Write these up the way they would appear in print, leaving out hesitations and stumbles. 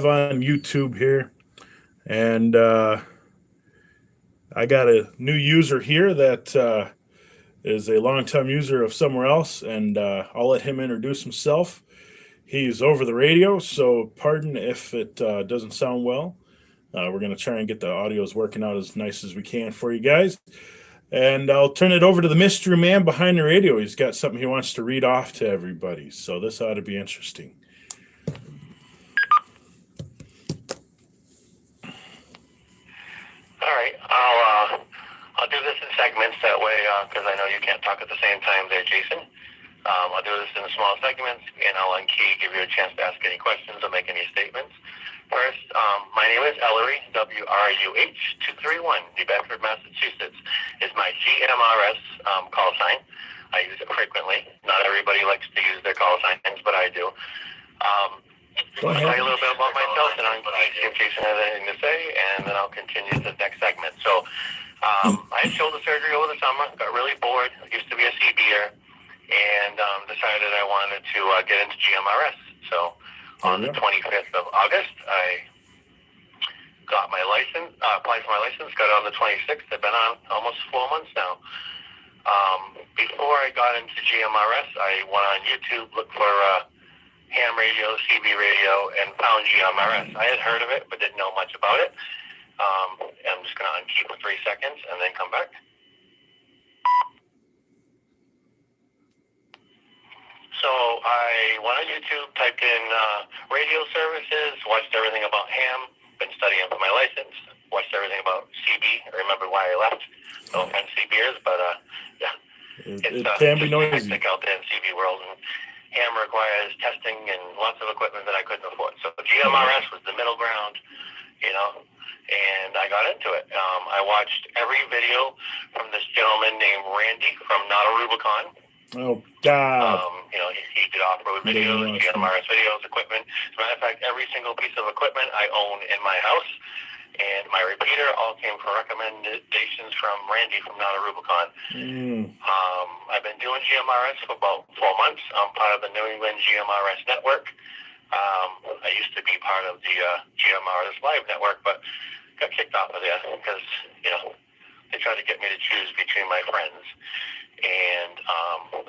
on YouTube here, and I got a new user here that is a longtime user of somewhere else, and I'll let him introduce himself. He's over the radio, so pardon if it doesn't sound well. We're going to try and get the audios working out as nice as we can for you guys. And I'll turn it over to the mystery man behind the radio. He's got something he wants to read off to everybody, so this ought to be interesting. All right, I'll do this in segments that way because I know you can't talk at the same time there, Jason. I'll do this in small segments, and I'll on key give you a chance to ask any questions or make any statements. First, my name is Ellery, WRUH 231, New Bedford, Massachusetts, is my GMRS call sign. I use it frequently. Not everybody likes to use their call signs, but I do. I'll tell you a little bit about myself, and I'll see if Jason has anything to say, and then I'll continue to the next segment. So, I had shoulder surgery over the summer, got really bored, used to be a CBer, and decided I wanted to get into GMRS. So, on the 25th of August, I got my license, applied for my license, got it on the 26th. I've been on almost 4 months now. Before I got into GMRS, I went on YouTube, looked for ham radio, CB radio, and found GMRS. I had heard of it, but didn't know much about it. I'm just going to unkey for 3 seconds and then come back. So I went on YouTube, typed in radio services, watched everything about ham, been studying for my license, watched everything about CB. I remember why I left. No offense, CBers, but yeah. It can be noisy. Hectic out there in CB world, and ham requires testing and lots of equipment that I couldn't afford. So GMRS was the middle ground, and I got into it. I watched every video from this gentleman named Randy from Not a Rubicon. Oh, God. He did off-road videos, GMRS videos, equipment. As a matter of fact, every single piece of equipment I own in my house and my repeater all came from recommendations from Randy from Not a Rubicon. I've been doing GMRS for about 4 months. I'm part of the New England GMRS network. I used to be part of the GMRS Live network, but got kicked off of there because, they tried to get me to choose between my friends and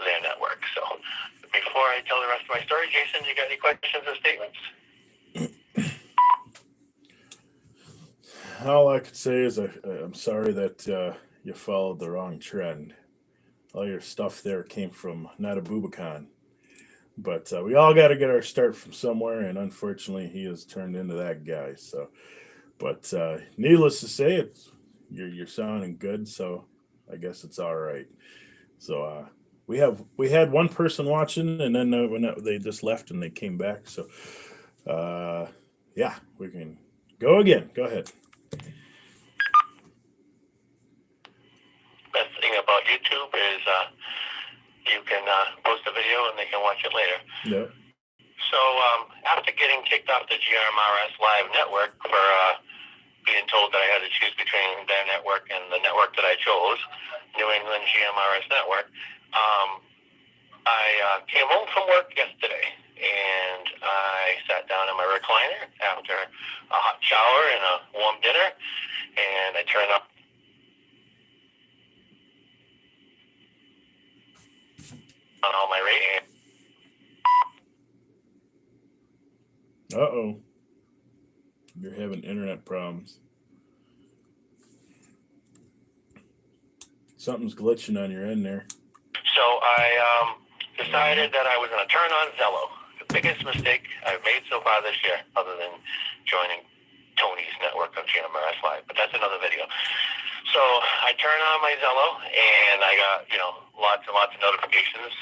their network. So before I tell the rest of my story, Jason, you got any questions or statements? All I could say is I'm sorry that you followed the wrong trend. All your stuff there came from Not a Bubicon. But we all got to get our start from somewhere, and unfortunately, he has turned into that guy. So, but needless to say, you're sounding good. So, I guess it's all right. So we had one person watching, and then they just left and they came back. So, yeah, we can go again. Go ahead. Best thing about YouTube is you can post a video and they can watch it later. Yeah. So after getting kicked off the GMRS Live network for being told that I had to choose between their network and the network that I chose, New England GMRS network, I came home from work yesterday and I sat down in my recliner after a hot shower and a warm dinner, and I turned up on all my radio. Uh-oh. You're having internet problems. Something's glitching on your end there. So I decided that I was going to turn on Zello. The biggest mistake I've made so far this year, other than joining Tony's network of GMRS Live, but that's another video. So I turned on my Zello, and I got, lots and lots of notifications.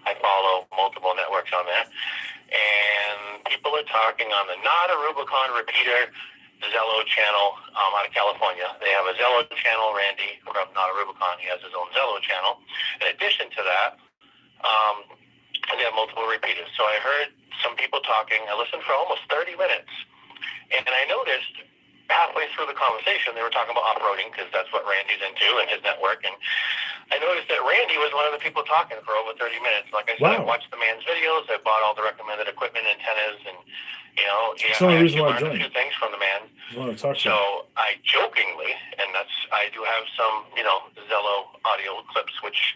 I follow multiple networks on there, and people are talking on the Not a Rubicon repeater Zello channel out of California. They have a Zello channel, Randy from Not a Rubicon. He has his own Zello channel. In addition to that, they have multiple repeaters. So I heard some people talking. I listened for almost 30 minutes, and I noticed halfway through the conversation, they were talking about off-roading because that's what Randy's into and his network. And I noticed that Randy was one of the people talking for over 30 minutes. Like I said, I Wow. watched the man's videos. I bought all the recommended equipment, antennas, and That's the only I reason actually why I learned a joined. few things from the man. I want to talk to you. So I jokingly, and I do have some, Zello audio clips, which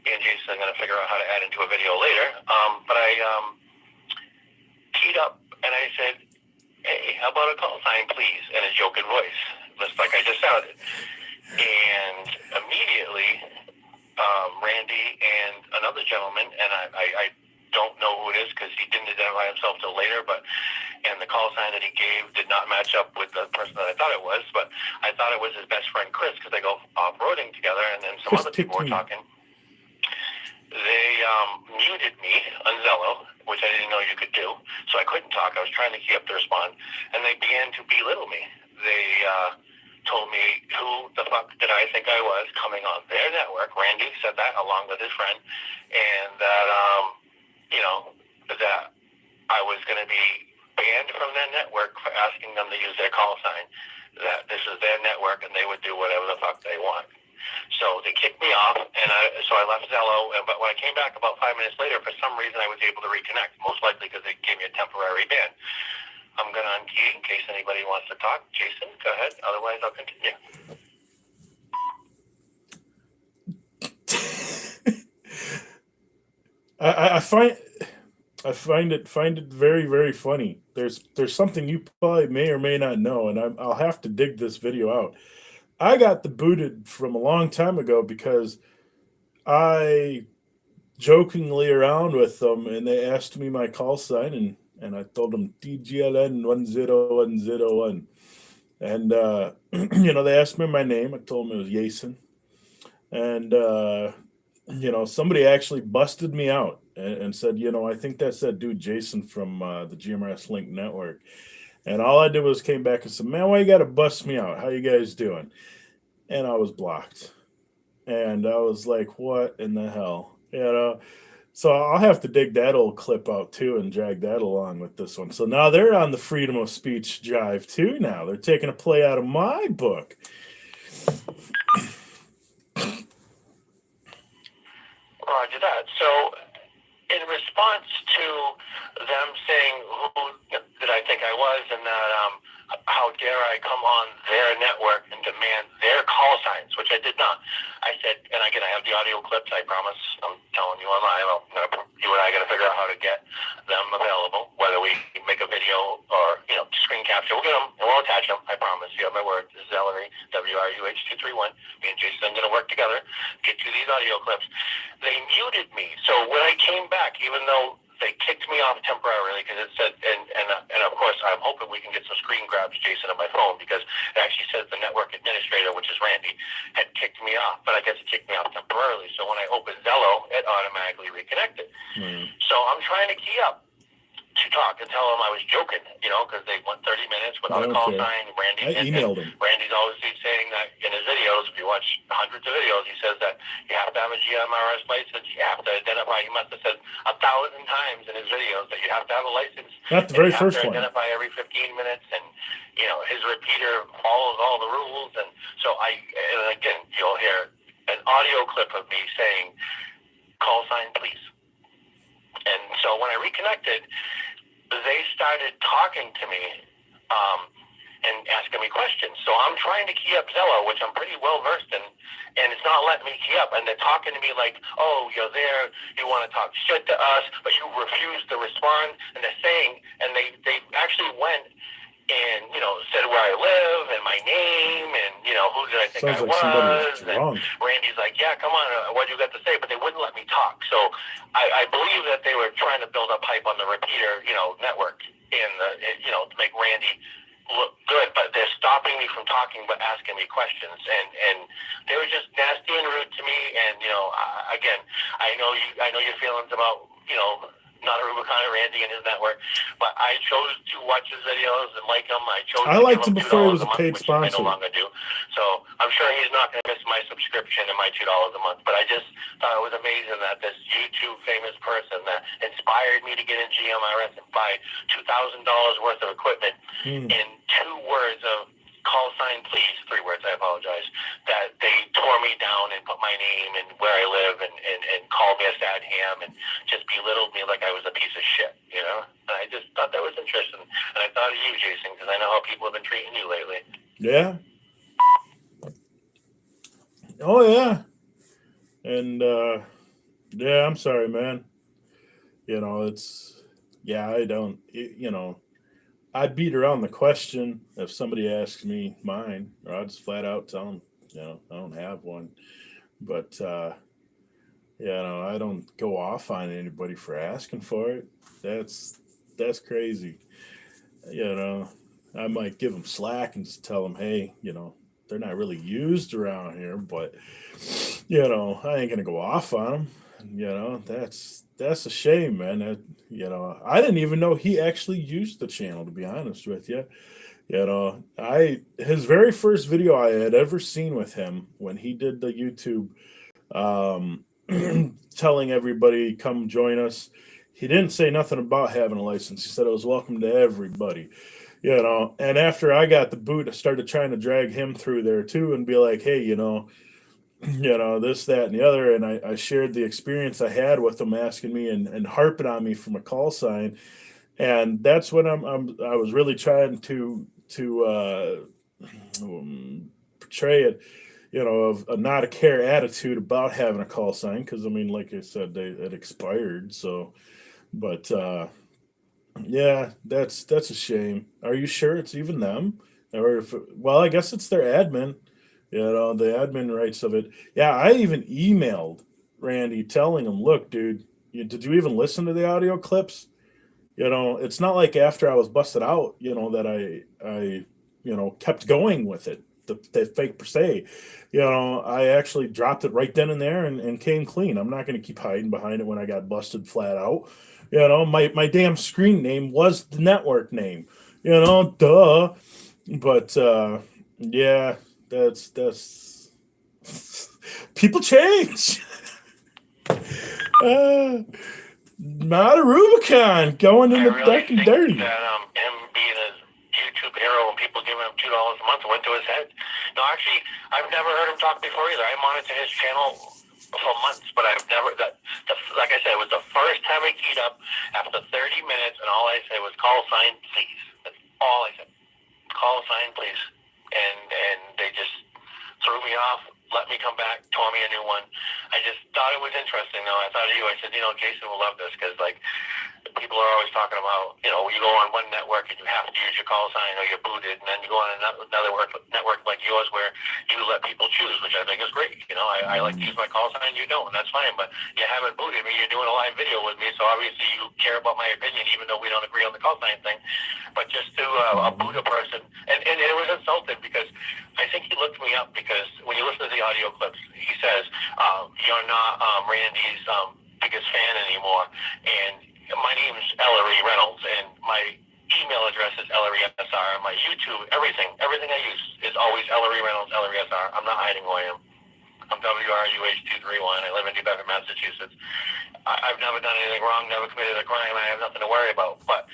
me and Jason are going to figure out how to add into a video later. But I teed up and I said, "Hey, how about a call sign, please?" in a joking voice, just like I just sounded. And immediately, Randy and another gentleman, and I don't know who it is because he didn't identify himself till later, and the call sign that he gave did not match up with the person that I thought it was, but I thought it was his best friend Chris because they go off-roading together, and then some Chris other people were talking. They muted me on Zello, which I didn't know you could do, so I couldn't talk. I was trying to keep up to respond, and they began to belittle me. They told me who the fuck did I think I was coming on their network. Randy said that along with his friend, and that that I was going to be banned from their network for asking them to use their call sign, that this is their network and they would do whatever the fuck they want. So they kicked me off, and so I left Zello, but when I came back about 5 minutes later, for some reason I was able to reconnect, most likely because they gave me a temporary ban. I'm going to unkey in case anybody wants to talk. Jason, go ahead. Otherwise, I'll continue. I find it very, very funny. There's something you probably may or may not know, and I'll have to dig this video out. I got the booted from a long time ago because I jokingly around with them, and they asked me my call sign, and I told them TGLN 10101, and they asked me my name. I told them it was Jason, and somebody actually busted me out and said, I think that's that dude Jason from the GMRS Link Network. And all I did was came back and said, "Man, why you got to bust me out? How you guys doing?" And I was blocked. And I was like, what in the hell? So I'll have to dig that old clip out too and drag that along with this one. So now they're on the freedom of speech jive too now. They're taking a play out of my book. Roger that. So in response to them saying who did I think I was, and that how dare I come on their network and demand their call signs, which I did not. I said, and again, I have the audio clips, I promise. I'm telling you on live. You and I got to figure out how to get them available, whether we make a video or, screen capture. We'll get them and we'll attach them. I promise. You have my word. This is Ellery, WRUH231. Me and Jason are going to work together, get you these audio clips. They muted me. So when I came back, even though they kicked me off temporarily because it said, and of course, I'm hoping we can get some screen grabs, Jason, on my phone, because it actually says the network administrator, which is Randy, had kicked me off, but I guess it kicked me off temporarily. So when I opened Zello, it automatically reconnected. So I'm trying to key up to talk and tell them I was joking, because they went 30 minutes without a call sign. Randy, I emailed him. Randy's always saying that in his videos. If you watch hundreds of videos, he says that you have to have a GMRS license. You have to identify. He must have said 1,000 times in his videos that you have to have a license. Not the very first one. Identify every 15 minutes, and his repeater follows all the rules. And so and again, you'll hear an audio clip of me saying, "Call sign, please." And so when I reconnected, they started talking to me and asking me questions. So I'm trying to key up Zello, which I'm pretty well versed in, and it's not letting me key up. And they're talking to me like, "Oh, you're there, you want to talk shit to us, but you refuse to respond." And they're saying, and they actually went and, said where I live and my name and, who did I think Sounds I like was. And Randy's like, "Yeah, come on, what do you got to say?" But they wouldn't let me talk. So I believe that they were trying to build up hype on the repeater, network to make Randy look good, but they're stopping me from talking but asking me questions, and they were just nasty and rude to me. And again, I know your feelings about not a Rubicon or Randy and his network, but I chose to watch his videos and like him. I liked him before he was a paid sponsor. I no longer do. So I'm sure he's not going to miss my subscription and my $2 a month. But I just thought it was amazing that this YouTube famous person that inspired me to get in GMRS and buy $2,000 worth of equipment in 2 words of sign, please, 3 words, I apologize, that they tore me down and put my name and where I live and called me a sad ham and just belittled me like I was a piece of shit, you know? And I just thought that was interesting. And I thought of you, Jason, because I know how people have been treating you lately. Yeah. Oh, yeah. And, yeah, I'm sorry, man. You know, I don't, I'd beat around the question if somebody asks me mine, or I'll just flat out tell them, I don't have one. But, I don't go off on anybody for asking for it. That's crazy. I might give them slack and just tell them, hey, they're not really used around here, but, I ain't going to go off on them. That's a shame, man. I didn't even know he actually used the channel, to be honest with you. His very first video I had ever seen with him when he did the YouTube, telling everybody come join us. He didn't say nothing about having a license. He said it was welcome to everybody. And after I got the boot, I started trying to drag him through there too and be like, hey, this, that, and the other. And I shared the experience I had with them asking me and harping on me from a call sign. And that's when I was really trying to portray it, of a not a care attitude about having a call sign. Cause I mean, like I said, it expired. So, but, yeah, that's a shame. Are you sure it's even them? Or well, I guess it's their admin, the admin rights of it. Yeah, I even emailed Randy telling him, look, dude, did you even listen to the audio clips? It's not like after I was busted out, that I kept going with it, the fake per se. I actually dropped it right then and there and came clean. I'm not going to keep hiding behind it when I got busted flat out. My damn screen name was the network name, duh. But yeah, that's people change. Not a Rubicon going in the dark and dirty. That him being a YouTube hero and people giving him $2 a month went to his head. No, actually, I've never heard him talk before either. I monitor his channel for months, but I've never like I said, it was the first time I keyed up after 30 minutes, and all I said was call sign, please. That's all I said. Call sign, please. And they just threw me off, let me come back, tore me a new one. I just thought it was interesting, though. I thought of you. I said, Jason will love this because, like, people are always talking about, you go on one network and you have to use your call sign or you're booted, and then you go on another network like yours where you let people choose, which I think is great. I like to use my call sign, you don't, and that's fine, but you haven't booted me. You're doing a live video with me, so obviously you care about my opinion, even though we don't agree on the call sign thing. But just to boot a person, and it was insulted because I think he looked me up because when you listen to the audio clips, he says, you're not Randy's biggest fan anymore, and my name's Ellery Reynolds, and my email address is EllerySR. My YouTube, everything I use is always Ellery Reynolds, EllerySR. I'm not hiding who I am. I'm WRUH231. I live in New Bedford, Massachusetts. I've never done anything wrong, never committed a crime. I have nothing to worry about. But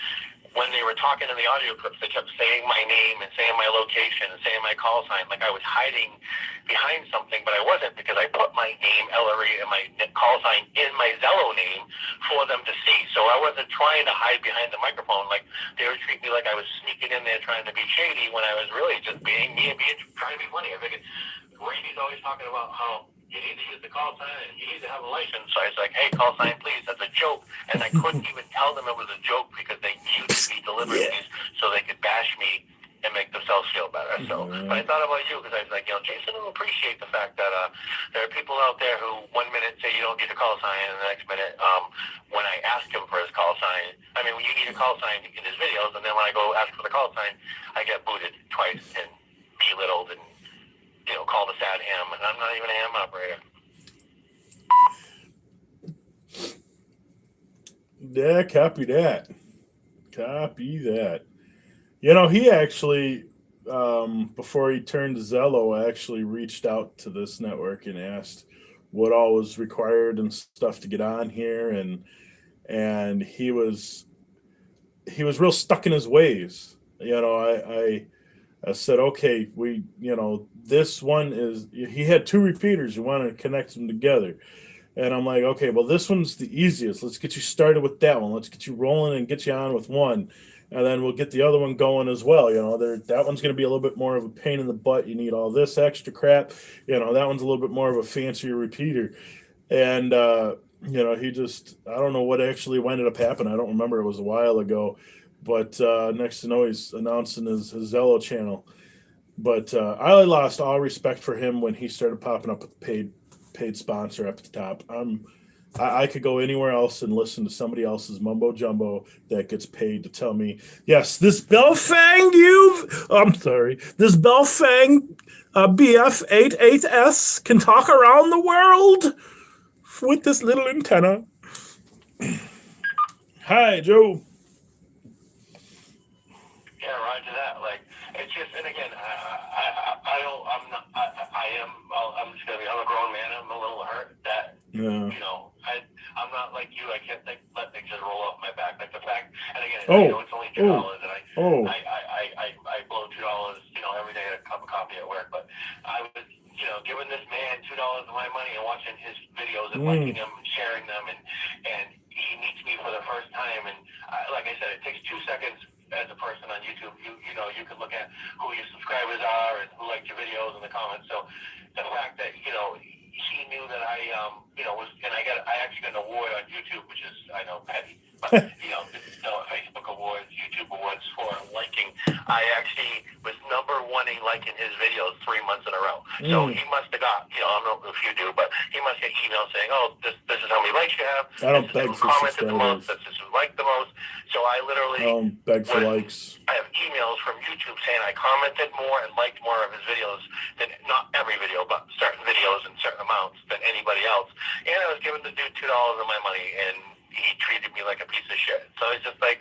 when they were talking in the audio clips, they kept saying my name and saying my location and saying my call sign, like I was hiding behind something, but I wasn't, because I put my name, Ellery, and my call sign in my Zello name for them to see. So I wasn't trying to hide behind the microphone. Like, they would treat me like I was sneaking in there trying to be shady when I was really just being me and trying to be funny. I figured Randy's always talking about how you need to use the call sign and you need to have a license. So I was like, hey, call sign, please. That's a joke. And I couldn't even tell them it was a joke because they muted me deliberately so they could bash me and make themselves feel better. So, but I thought about you because I was like, Jason will appreciate the fact that there are people out there who 1 minute say you don't need a call sign, and the next minute, when I ask him for his call sign, when you need a call sign in his videos, and then when I go ask for the call sign, I get booted twice and belittled and called a sad ham, and I'm not even a ham operator. Yeah, copy that. He actually, before he turned to Zello, actually reached out to this network and asked what all was required and stuff to get on here, and he was real stuck in his ways. I said, okay, this one he had two repeaters. You want to connect them together. And I'm like, okay, well, this one's the easiest. Let's get you started with that one. Let's get you rolling and get you on with one. And then we'll get the other one going as well. That one's going to be a little bit more of a pain in the butt. You need all this extra crap. That one's a little bit more of a fancier repeater. And, I don't know what actually ended up happening. I don't remember. It was a while ago. But next to know, he's announcing his Zello channel. But I lost all respect for him when he started popping up with paid sponsor up at the top. I could go anywhere else and listen to somebody else's mumbo jumbo that gets paid to tell me, yes, this Belfang this Belfang BF88S can talk around the world with this little antenna. Hi, Joe. Yeah, roger that. Like, it's just, and again, I don't, I'm not, I'm just gonna be, I'm a grown man. I'm a little hurt that, Yeah. I'm not like you. I can't let things just roll off my back. Like the fact, and again, it's only $2, and I blow $2, every day at a cup of coffee at work. But I was, giving this man $2 of my money and watching his videos and liking them and sharing them, and he meets me for the first time, and like I said, it takes 2 seconds. As a person on YouTube, you can look at who your subscribers are and who liked your videos in the comments. So the fact that he knew that I was, and I actually got an award on YouTube, which is, I know, petty, but Facebook awards, YouTube awards for liking. I actually was number one in liking his videos 3 months in a row. So he must have got, I don't know if you do, but he must get emails saying, oh, this is how many likes you have. I don't beg for commented the most. This is who liked the most. So I literally beg for likes. I have emails from YouTube saying I commented more and liked more of his videos than, not every video, but certain videos and certain amounts than anybody else. And I was giving the dude $2 of my money, and he treated me like a piece of shit. So it's just like,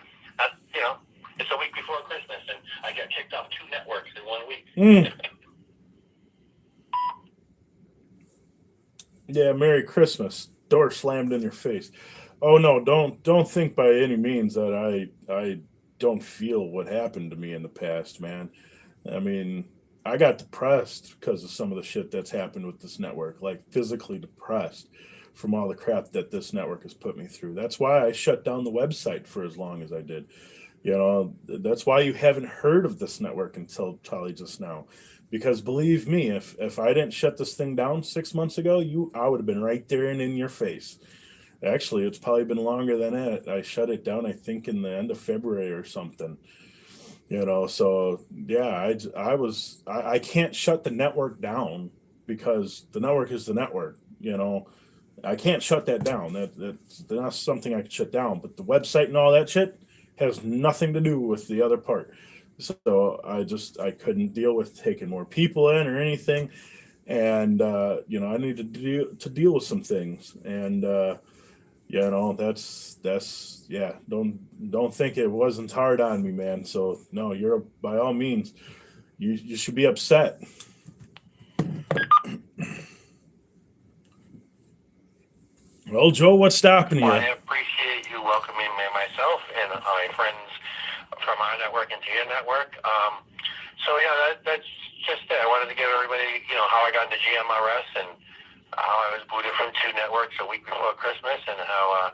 it's a week before Christmas, and I got kicked off 2 networks in 1 week. Yeah, Merry Christmas. Door slammed in your face. Oh no, don't think by any means that I don't feel what happened to me in the past, man. I mean, I got depressed because of some of the shit that's happened with this network, like physically depressed from all the crap that this network has put me through. That's why I shut down the website for as long as I did. That's why you haven't heard of this network until probably just now. Because believe me, if I didn't shut this thing down 6 months ago, I would have been right there and in your face. Actually, it's probably been longer than that. I shut it down, I think, in the end of February or something. So yeah, I can't shut the network down because the network is the network. I can't shut that down. That's not something I can shut down. But the website and all that shit has nothing to do with the other part. So I couldn't deal with taking more people in or anything, and I needed to deal with some things, and that's yeah. Don't think it wasn't hard on me, man. So no, you're by all means, you should be upset. Well, Joe, what's stopping you? Well, I appreciate you welcoming me myself and my friends from our network into your network. So yeah, that's just it. I wanted to give everybody, how I got into GMRS and how I was booted from 2 networks a week before Christmas, and how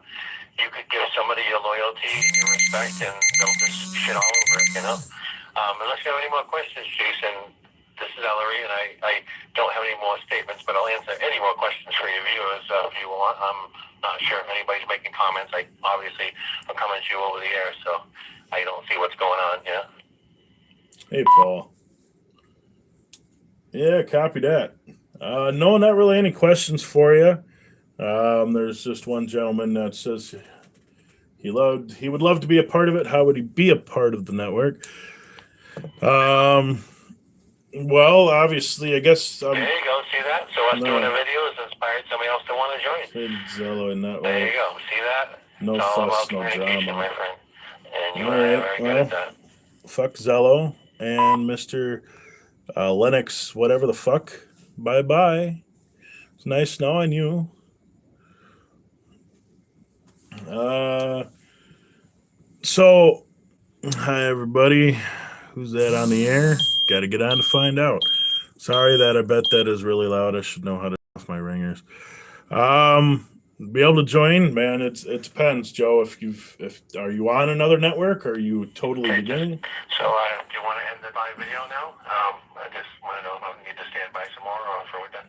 you could give somebody your loyalty and your respect, and they'll just shit all over it, Unless you have any more questions, Jason, this is Ellery, and I don't have any more statements, but I'll answer any more questions for your viewers if you want. I'm not sure if anybody's making comments. I'm coming to you over the air, so I don't see what's going on, Hey, Paul. Yeah, copy that. No, not really any questions for you. There's just one gentleman that says he would love to be a part of it. How would he be a part of the network? Well, obviously, I guess. There you go. See that? So us doing a video has inspired somebody else to want to join. Zello and network. There you go. See that? No it's all fuss, about no communication, drama. my friend. And you All and I are right, very good at that. Fuck Zello and Mr. Lennox, whatever the fuck. Bye-bye. It's nice knowing you. So, hi, everybody. Who's that on the air? got to get on to find out. Sorry that I bet that is really loud. I should know how to off my ringers. Be able to join, man. It depends, Joe. If are you on another network? Or are you totally Okay, beginning? So, do you want to end the live video now? I just want to know if I need to stand by some more or if we're done.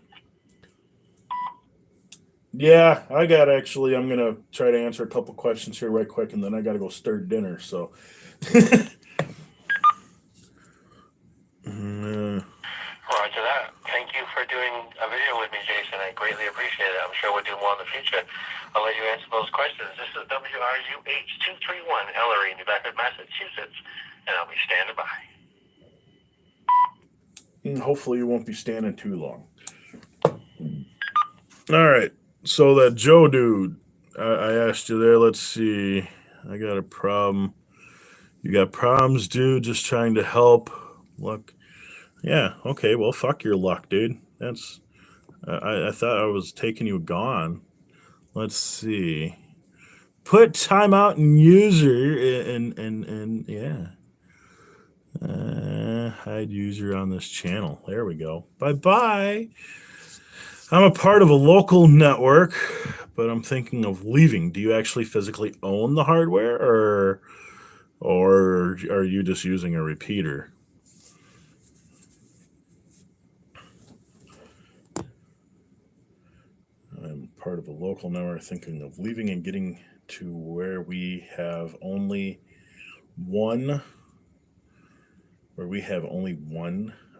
Yeah, I got actually. I'm gonna try to answer a couple questions here right quick, and then I got to go start dinner. So. Roger that. Thank you for doing a video with me, Jason. I greatly appreciate it. I'm sure we'll do more in the future. I'll let you answer those questions. This is WRUH-231, Ellery, New Bedford, Massachusetts, and I'll be standing by. And hopefully you won't be standing too long. All right. So that Joe dude, I asked you there. Let's see. I got a problem. You got problems, dude? Just trying to help. Look. Yeah. Okay. Well, fuck your luck, dude. That's. I thought I was taking you gone. Let's see. Put timeout and user and yeah. Hide user on this channel. There we go. Bye bye. I'm a part of a local network, but I'm thinking of leaving. Do you actually physically own the hardware, or are you just using a repeater? I'm part of a local network, thinking of leaving and getting to where we have only one.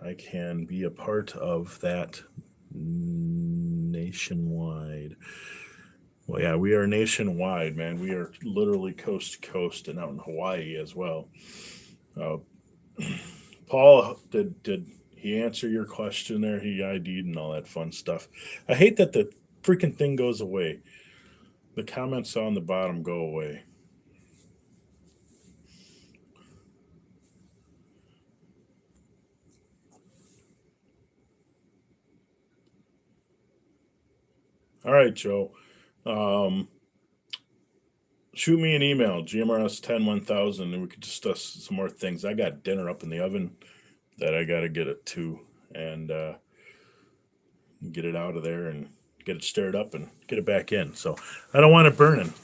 I can be a part of that nationwide. Well, yeah, we are nationwide, man. We are literally coast to coast and out in Hawaii as well. Paul, did he answer your question there? He ID'd and all that fun stuff. I hate that the freaking thing goes away. The comments on the bottom go away. All right, Joe. Shoot me an email, GMRS101000, and we could discuss some more things. I got dinner up in the oven that I got to get it to and get it out of there and get it stirred up and get it back in. So I don't want it burning.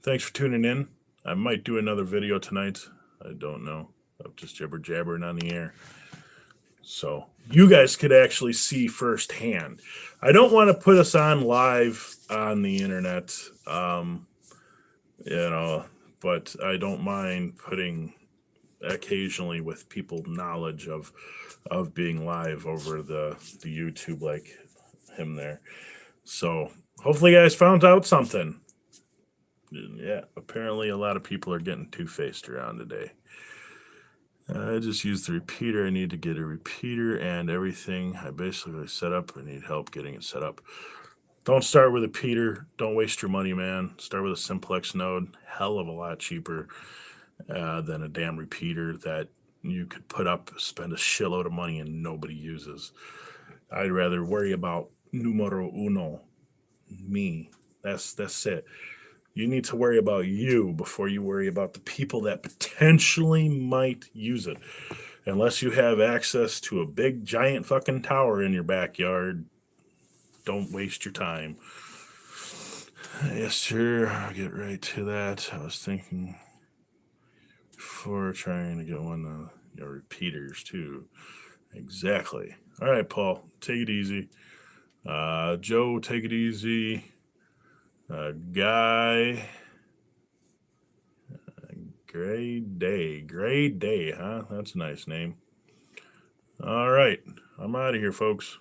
Thanks for tuning in. I might do another video tonight. I don't know. I'm just jibber jabbering on the air. So you guys could actually see firsthand. I don't want to put us on live on the internet, but I don't mind putting occasionally with people knowledge of being live over the YouTube like him there. So hopefully you guys found out something. Yeah, apparently a lot of people are getting two-faced around today. I just used the repeater. I need to get a repeater and everything. I basically set up. I need help getting it set up. Don't start with a repeater. Don't waste your money, man. Start with a simplex node. Hell of a lot cheaper than a damn repeater that you could put up, spend a shitload of money, and nobody uses. I'd rather worry about numero uno, me. That's it. You need to worry about you before you worry about the people that potentially might use it. Unless you have access to a big, giant fucking tower in your backyard, don't waste your time. Yes, sir. I'll get right to that. I was thinking before trying to get one of your repeaters, too. Exactly. All right, Paul, take it easy. Joe, take it easy. Guy, Great Day, huh? That's a nice name. All right, I'm out of here, folks.